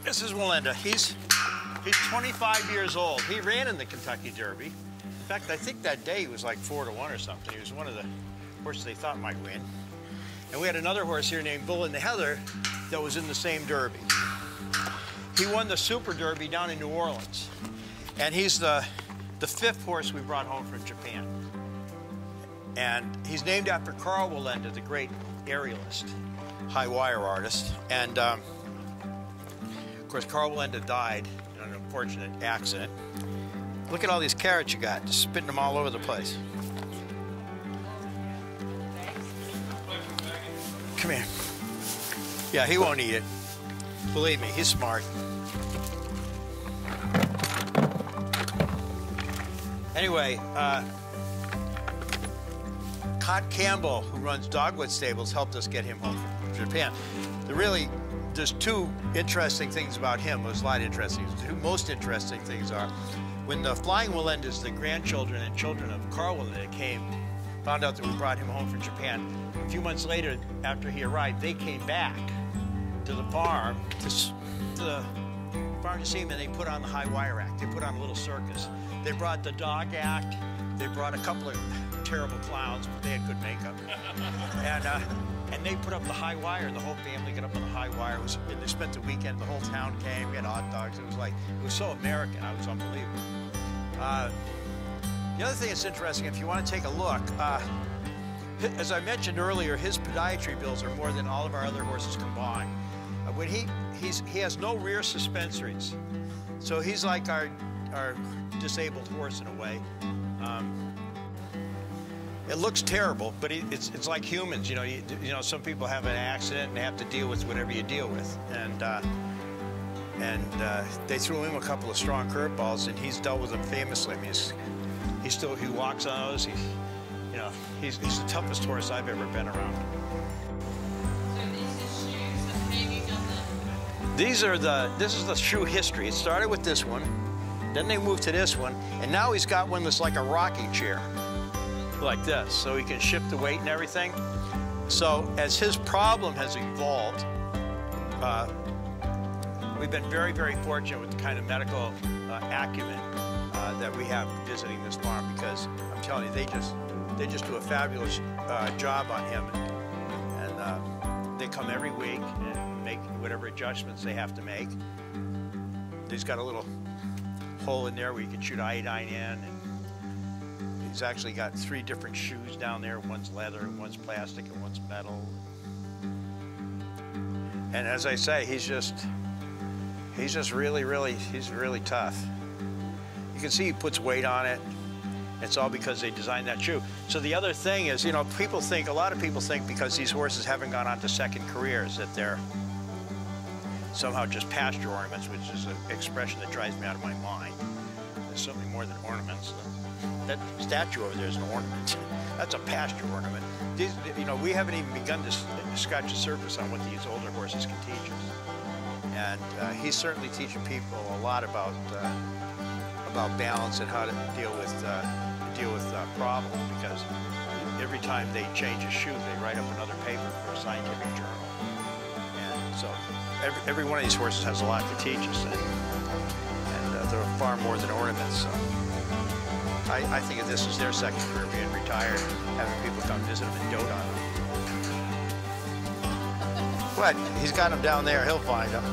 This is Wallenda. He's 25 years old. He ran in the Kentucky Derby. In fact, I think that day he was like 4-1 or something. He was one of the horses they thought might win. And we had another horse here named Bull in the Heather that was in the same Derby. He won the Super Derby down in New Orleans. And he's the fifth horse we brought home from Japan. And he's named after Karl Wallenda, the great aerialist, high wire artist. And of course, Karl Wallenda died in an unfortunate accident. Look at all these carrots you got, just spitting them all over the place. Come here. Yeah, he won't eat it. Believe me, he's smart. Anyway, Campbell, who runs Dogwood Stables, helped us get him home from Japan. There's two interesting things about him. There's a lot of interesting things. The two most interesting things are when the Flying Wallendas, the grandchildren and children of Karl Wallenda, found out that we brought him home from Japan. A few months later, after he arrived, they came back to the farm to see him, and they put on the high wire act. They put on a little circus. They brought the dog act. They brought a couple of terrible clowns, but they had good makeup. And they put up the high wire. The whole family got up on the high wire. They spent the weekend. The whole town came. We had hot dogs. It was so American. It was unbelievable. The other thing that's interesting, if you want to take a look, as I mentioned earlier, his podiatry bills are more than all of our other horses combined. When he has no rear suspensories, so he's like our disabled horse in a way. It looks terrible, but it's like humans. You know, some people have an accident and they have to deal with whatever you deal with. And they threw him a couple of strong curveballs, and he's dealt with them famously. I mean, he walks on those. He's the toughest horse I've ever been around. This is the shoe history. It started with this one, then they moved to this one, and now he's got one that's like a rocking chair, like this, so he can shift the weight and everything. So as his problem has evolved, we've been very, very fortunate with the kind of medical acumen that we have visiting this farm, because I'm telling you, they just do a fabulous job on him, and they come every week and make whatever adjustments they have to make. He's got a little hole in there where you can shoot iodine in, and he's actually got 3 different shoes down there. One's leather, one's plastic, and one's metal. And as I say, he's really tough. You can see he puts weight on it. It's all because they designed that shoe. So the other thing is, a lot of people think because these horses haven't gone on to second careers that they're somehow just pasture ornaments, which is an expression that drives me out of my mind. There's something more than ornaments. That statue over there is an ornament. That's a pasture ornament. We haven't even begun to scratch the surface on what these older horses can teach us. And he's certainly teaching people a lot about balance and how to deal with problems, because every time they change a shoe, they write up another paper for a scientific journal. And so every one of these horses has a lot to teach us, and they're far more than ornaments. So I think of this as their second career, being retired, having people come visit them and dote on them. What? He's got them down there. He'll find them.